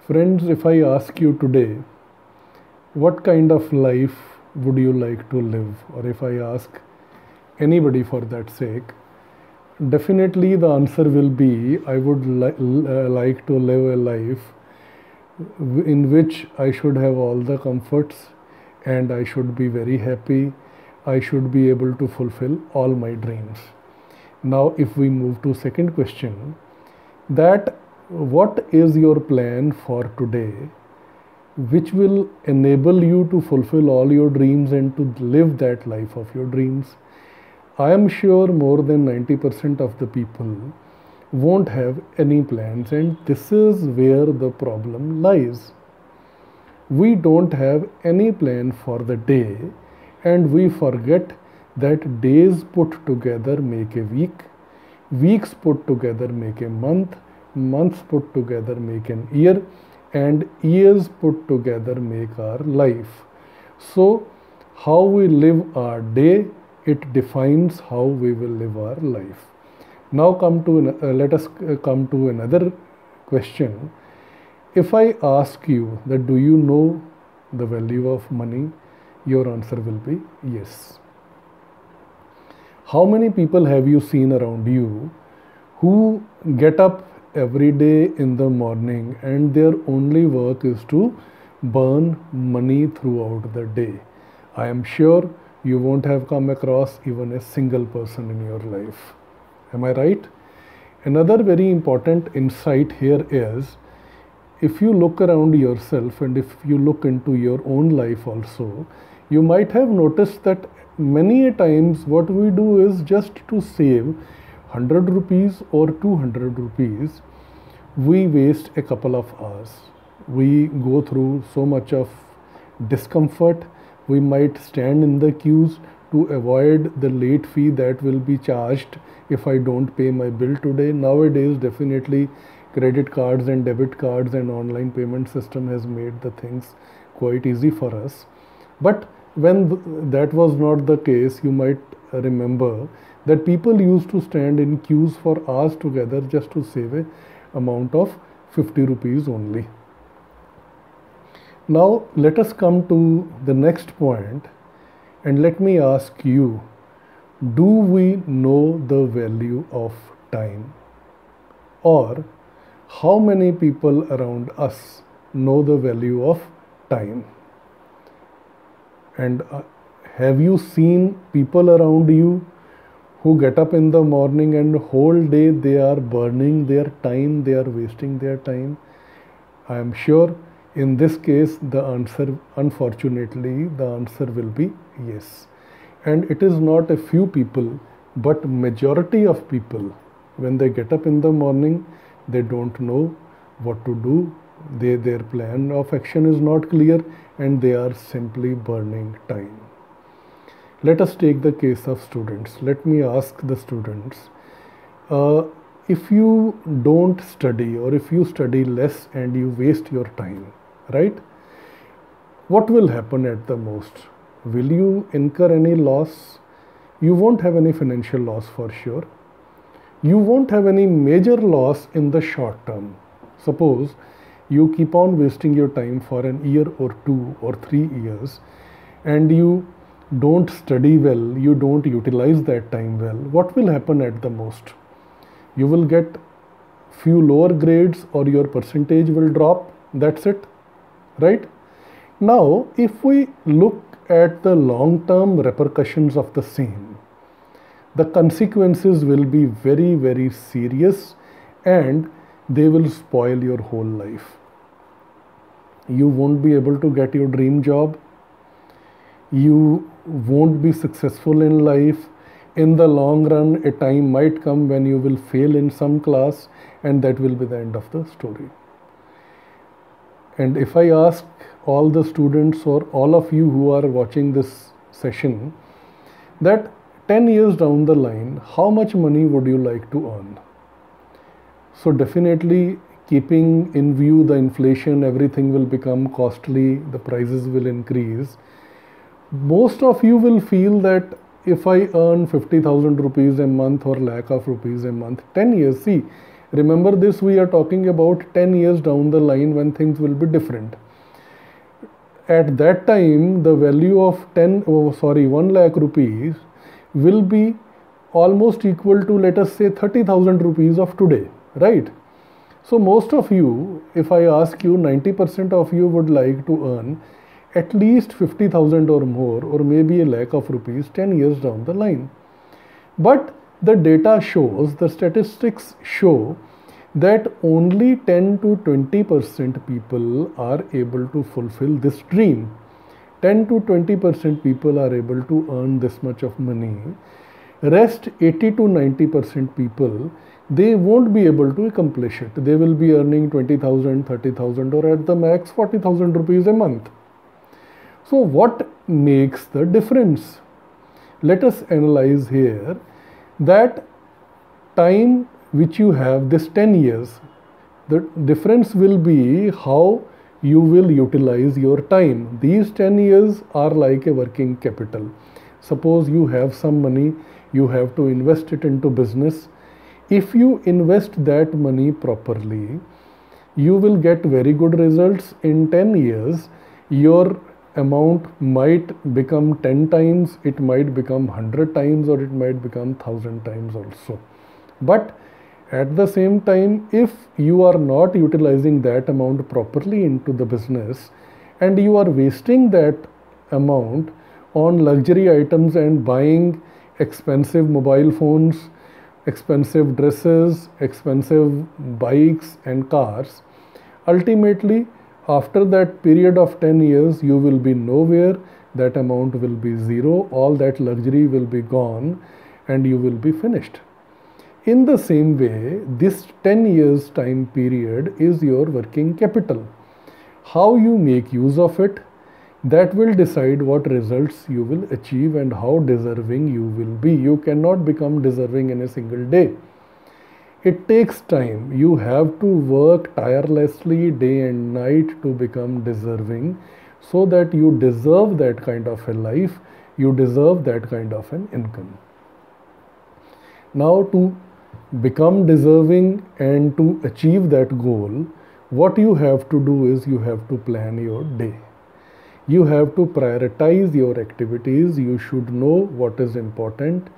Friends, if I ask you today, what kind of life would you like to live? Or if I ask anybody for that sake, definitely the answer will be I would like to live a life in which I should have all the comforts and I should be very happy. I should be able to fulfill all my dreams. Now, if we move to second question, that what is your plan for today which will enable you to fulfill all your dreams and to live that life of your dreams? I am sure more than 90% of the people won't have any plans, and this is where the problem lies. We don't have any plan for the day, and we forget that days put together make a week, weeks put together make a month, months put together make an year, and years put together make our life. So, how we live our day, it defines how we will live our life. Now let us come to another question. If I ask you that do you know the value of money, your answer will be yes. How many people have you seen around you who get up every day in the morning and their only work is to burn money throughout the day? I am sure you won't have come across even a single person in your life. Am I right? Another very important insight here is, if you look around yourself and if you look into your own life also, you might have noticed that many a times what we do is just to save 100 rupees or 200 rupees, we waste a couple of hours. We go through so much of discomfort. We might stand in the queues to avoid the late fee that will be charged if I don't pay my bill today. Nowadays, definitely credit cards and debit cards and online payment system has made the things quite easy for us. But when that was not the case, you might remember that people used to stand in queues for hours together just to save a amount of 50 rupees only. Now let us come to the next point, and let me ask you, do we know the value of time? Or how many people around us know the value of time? And have you seen people around you who get up in the morning and whole day they are burning their time, they are wasting their time? I am sure in this case the answer, unfortunately, the answer will be yes. And it is not a few people, but majority of people, when they get up in the morning, they don't know what to do. Their plan of action is not clear and they are simply burning time. Let us take the case of students. Let me ask the students, if you don't study or if you study less and you waste your time, right? What will happen at the most? Will you incur any loss? You won't have any financial loss for sure. You won't have any major loss in the short term. Suppose you keep on wasting your time for an year or 2 or 3 years and you don't study well, you don't utilize that time well. What will happen at the most? You will get few lower grades or your percentage will drop. That's it, right? Now, if we look at the long-term repercussions of the same, the consequences will be very, very serious and they will spoil your whole life. You won't be able to get your dream job. You won't be successful in life. In the long run, a time might come when you will fail in some class, and that will be the end of the story. And if I ask all the students or all of you who are watching this session, that 10 years down the line, how much money would you like to earn? So definitely, keeping in view the inflation, everything will become costly, the prices will increase. Most of you will feel that if I earn 50,000 rupees a month or lakh of rupees a month, 10 years, see, Remember this, we are talking about 10 years down the line when things will be different. At that time, the value of 1 lakh rupees will be almost equal to, let us say, 30,000 rupees of today, right? So most of you, if I ask you, 90% of you would like to earn at least 50,000 or more, or maybe a lakh of rupees 10 years down the line. But the data shows, the statistics show that only 10 to 20% people are able to fulfill this dream. 10 to 20% people are able to earn this much of money. Rest 80 to 90% people, they won't be able to accomplish it. They will be earning 20,000, 30,000, or at the max 40,000 rupees a month. So what makes the difference? Let us analyze here that time which you have, this 10 years, the difference will be how you will utilize your time. These 10 years are like a working capital. Suppose you have some money, you have to invest it into business. If you invest that money properly, you will get very good results. In 10 years, your amount might become 10 times, it might become 100 times, or it might become 1000 times also. But at the same time, if you are not utilizing that amount properly into the business and you are wasting that amount on luxury items and buying expensive mobile phones, expensive dresses, expensive bikes and cars, ultimately after that period of 10 years, you will be nowhere, that amount will be zero, all that luxury will be gone, and you will be finished. In the same way, this 10 years time period is your working capital. How you make use of it, that will decide what results you will achieve and how deserving you will be. You cannot become deserving in a single day. It takes time. You have to work tirelessly day and night to become deserving, so that you deserve that kind of a life, you deserve that kind of an income. Now, to become deserving and to achieve that goal, what you have to do is you have to plan your day. You have to prioritize your activities. You should know what is important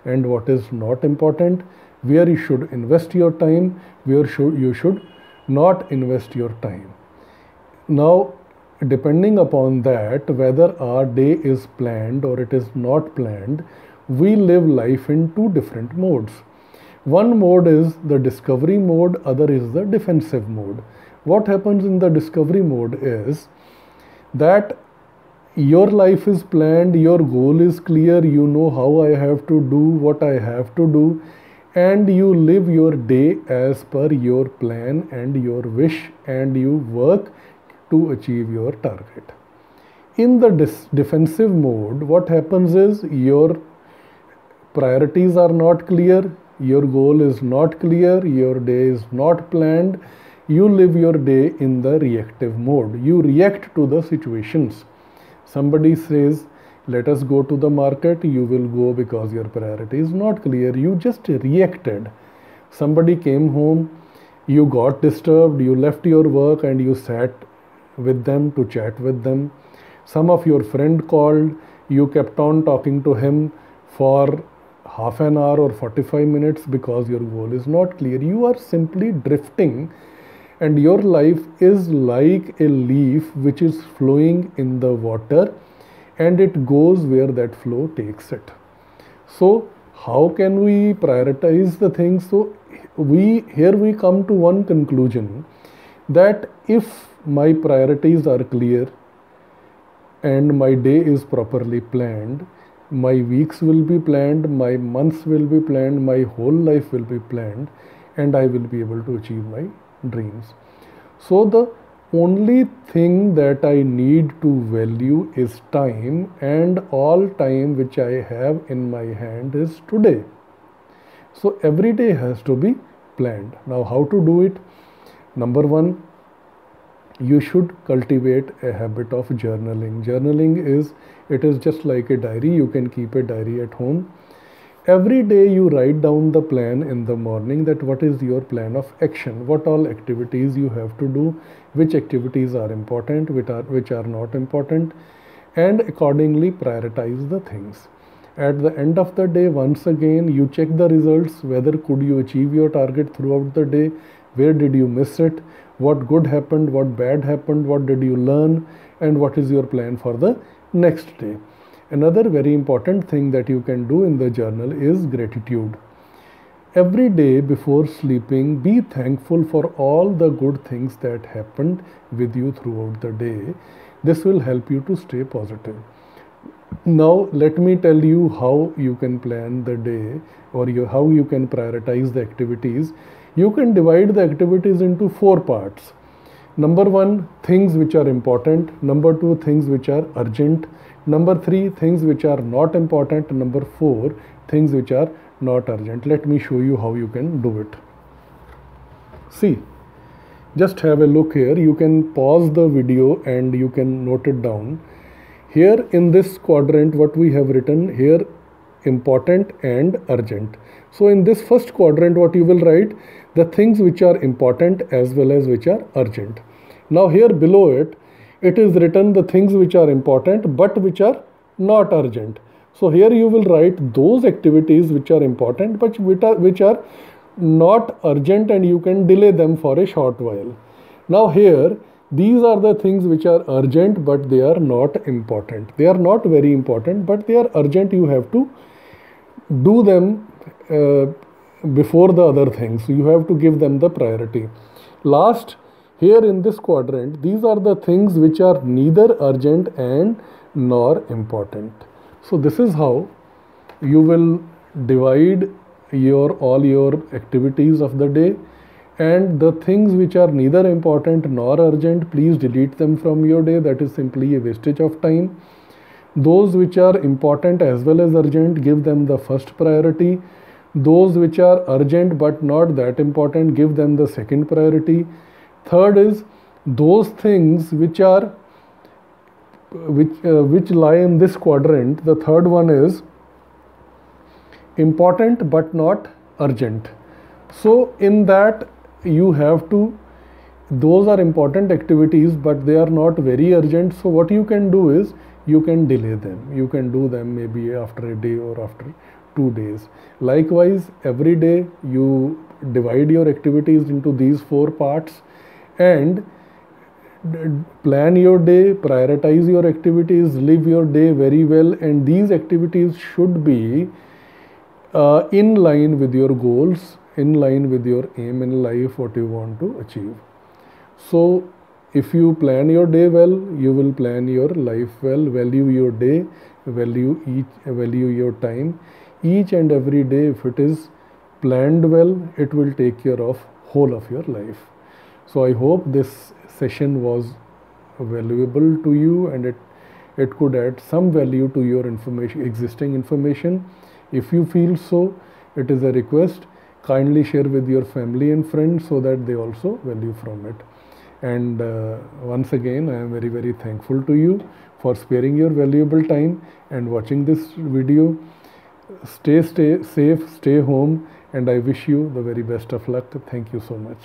and what is not important, where you should invest your time, where you should not invest your time. Now, depending upon that, whether our day is planned or it is not planned, we live life in two different modes. One mode is the discovery mode, other is the defensive mode. What happens in the discovery mode is that your life is planned, your goal is clear, you know how I have to do what I have to do, and you live your day as per your plan and your wish, and you work to achieve your target. In the defensive mode, what happens is your priorities are not clear, your goal is not clear, your day is not planned. You live your day in the reactive mode. You react to the situations. Somebody says, let us go to the market, you will go because your priority is not clear. You just reacted. Somebody came home, you got disturbed, you left your work and you sat with them to chat with them. Some of your friend called, you kept on talking to him for half an hour or 45 minutes because your goal is not clear. You are simply drifting, and your life is like a leaf which is flowing in the water, and it goes where that flow takes it. So how can we prioritize the things? So here we come to one conclusion, that if my priorities are clear and my day is properly planned, my weeks will be planned, my months will be planned, my whole life will be planned, and I will be able to achieve my dreams. So the only thing that I need to value is time, and all time which I have in my hand is today. So every day has to be planned. Now how to do it? Number one, you should cultivate a habit of journaling. Journaling is just like a diary. You can keep a diary at home. Every day you write down the plan in the morning, that what is your plan of action, what all activities you have to do, which activities are important, which are not important, and accordingly prioritize the things. At the end of the day, once again you check the results, whether could you achieve your target throughout the day, where did you miss it, what good happened, what bad happened, what did you learn, and what is your plan for the next day. Another very important thing that you can do in the journal is gratitude. Every day before sleeping, be thankful for all the good things that happened with you throughout the day. This will help you to stay positive. Now let me tell you how you can plan the day, or how you can prioritize the activities. You can divide the activities into 4 parts. Number 1, things which are important. Number 2, things which are urgent. Number 3, things which are not important. Number 4, things which are not urgent. Let me show you how you can do it. See, just have a look here. You can pause the video and you can note it down. Here in this quadrant, what we have written here, important and urgent. So in this first quadrant, what you will write, the things which are important as well as which are urgent. Now here below it, it is written the things which are important but which are not urgent. So here you will write those activities which are important but which are not urgent, and you can delay them for a short while. Now here, these are the things which are urgent but they are not important. They are not very important but they are urgent. You have to do them before the other things. You have to give them the priority. Last, here in this quadrant, these are the things which are neither urgent and nor important. So this is how you will divide all your activities of the day. And the things which are neither important nor urgent, please delete them from your day. That is simply a wastage of time. Those which are important as well as urgent, give them the first priority. Those which are urgent but not that important, give them the second priority. Third is those things which lie in this quadrant. The third one is important but not urgent. So in that, you have to, those are important activities but they are not very urgent. So what you can do is you can delay them. You can do them maybe after a day or after 2 days. Likewise, every day you divide your activities into these 4 parts and plan your day, prioritize your activities, live your day very well, and these activities should be in line with your goals, in line with your aim in life, what you want to achieve. So if you plan your day well, you will plan your life well. Value your day, value your time. Each and every day, if it is planned well, it will take care of whole of your life. So I hope this session was valuable to you, and it could add some value to your existing information. If you feel so, it is a request. Kindly share with your family and friends so that they also value from it. And once again, I am very, very thankful to you for sparing your valuable time and watching this video. Stay safe, stay home, and I wish you the very best of luck. Thank you so much.